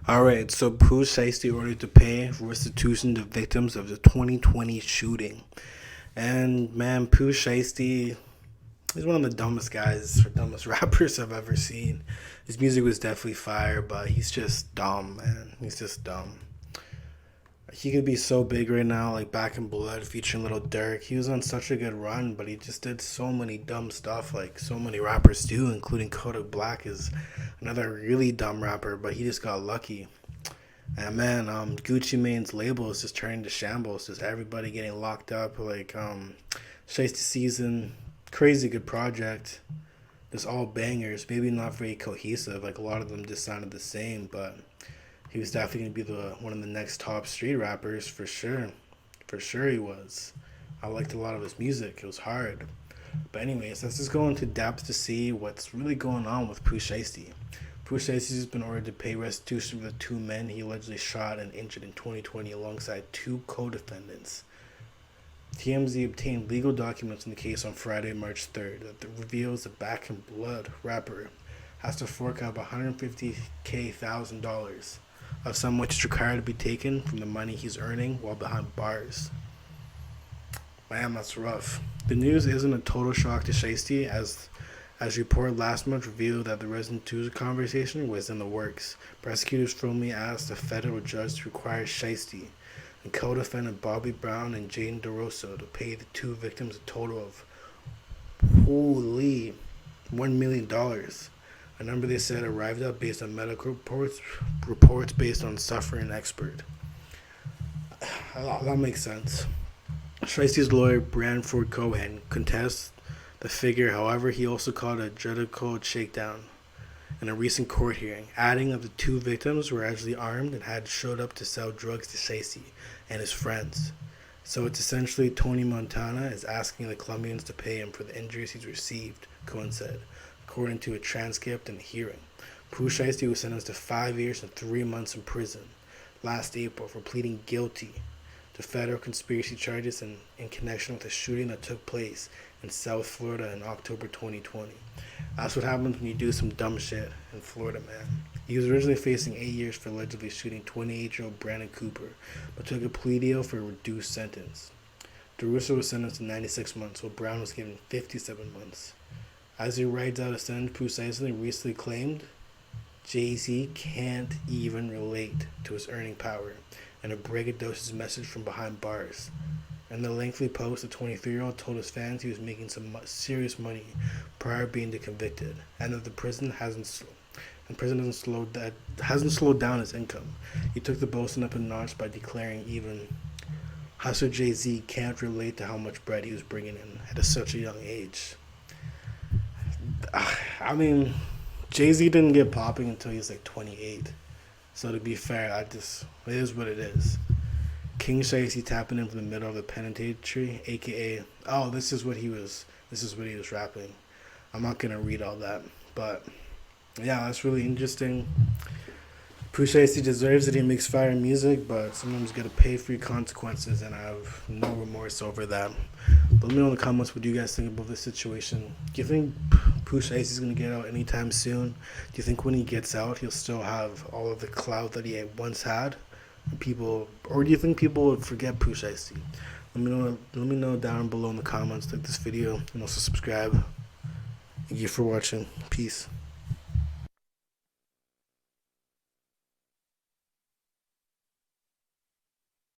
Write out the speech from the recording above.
Alright, so Pooh Shiesty ordered to pay restitution to victims of the 2020 shooting. And man, Pooh Shiesty, he's one of the dumbest guys or dumbest rappers I've ever seen. His music was definitely fire, but he's just dumb, man. He's just dumb. He could be so big right now, like Back in Blood featuring Little Durk. He was on such a good run, but he just did so many dumb stuff, like so many rappers do, including Kodak Black is another really dumb rapper, but he just got lucky. And man, Gucci Mane's label is just turning to shambles. Just everybody getting locked up. Like Shiesty Season, crazy good project. Just all bangers. Maybe not very cohesive. Like a lot of them just sounded the same, but he was definitely gonna be one of the next top street rappers for sure. For sure he was. I liked a lot of his music. It was hard. But anyways, let's just go into depth to see what's really going on with Pooh Shiesty. Pooh Shiesty has been ordered to pay restitution for the two men he allegedly shot and injured in 2020 alongside two co-defendants. TMZ obtained legal documents in the case on Friday, March 3rd that reveals the Back in Blood rapper has to fork out $150,000, of some which is required to be taken from the money he's earning while behind bars. Man, that's rough. The news isn't a total shock to Shiesty, as reported last month revealed that the restitution conversation was in the works. Prosecutors formally asked a federal judge to require Shiesty and co-defendant Bobby Brown and Jane DeRosso to pay the two victims a total of $1 million. A number they said arrived at based on medical reports based on suffering expert. That makes sense. Shiesty's lawyer, Branford Cohen, contests the figure. However, he also called a judicial shakedown in a recent court hearing, adding that the two victims were actually armed and had showed up to sell drugs to Shiesty and his friends. So it's essentially Tony Montana is asking the Colombians to pay him for the injuries he's received, Cohen said, according to a transcript in the hearing. Pooh Shiesty was sentenced to 5 years and 3 months in prison last April for pleading guilty to federal conspiracy charges in connection with a shooting that took place in South Florida in October 2020. That's what happens when you do some dumb shit in Florida, man. He was originally facing 8 years for allegedly shooting 28-year-old Brandon Cooper, but took a plea deal for a reduced sentence. DeRusso was sentenced to 96 months, while Brown was given 57 months. As he rides out a sentence, Pooh Shiesty recently claimed Jay-Z can't even relate to his earning power, and a braggadocious message from behind bars. In the lengthy post, the 23-year-old told his fans he was making some serious money prior to being convicted, and that the prison hasn't slowed down his income. He took the boasting up a notch by declaring even hustler Jay-Z can't relate to how much bread he was bringing in at such a young age. I mean, Jay-Z didn't get popping until he was like 28. So to be fair, it is what it is. King Shiesty tapping in from the middle of the penitentiary, aka, this is what he was rapping. I'm not gonna read all that, but yeah, that's really interesting. Pooh Shiesty deserves it. He makes fire music, but sometimes you gotta pay for your consequences, and I have no remorse over that. But let me know in the comments what do you guys think about this situation. Do you think Pooh Shiesty's gonna get out anytime soon? Do you think when he gets out he'll still have all of the clout that he once had? Or do you think people would forget Pooh Shiesty? Let me know down below in the comments. Like this video and also subscribe. Thank you for watching. Peace.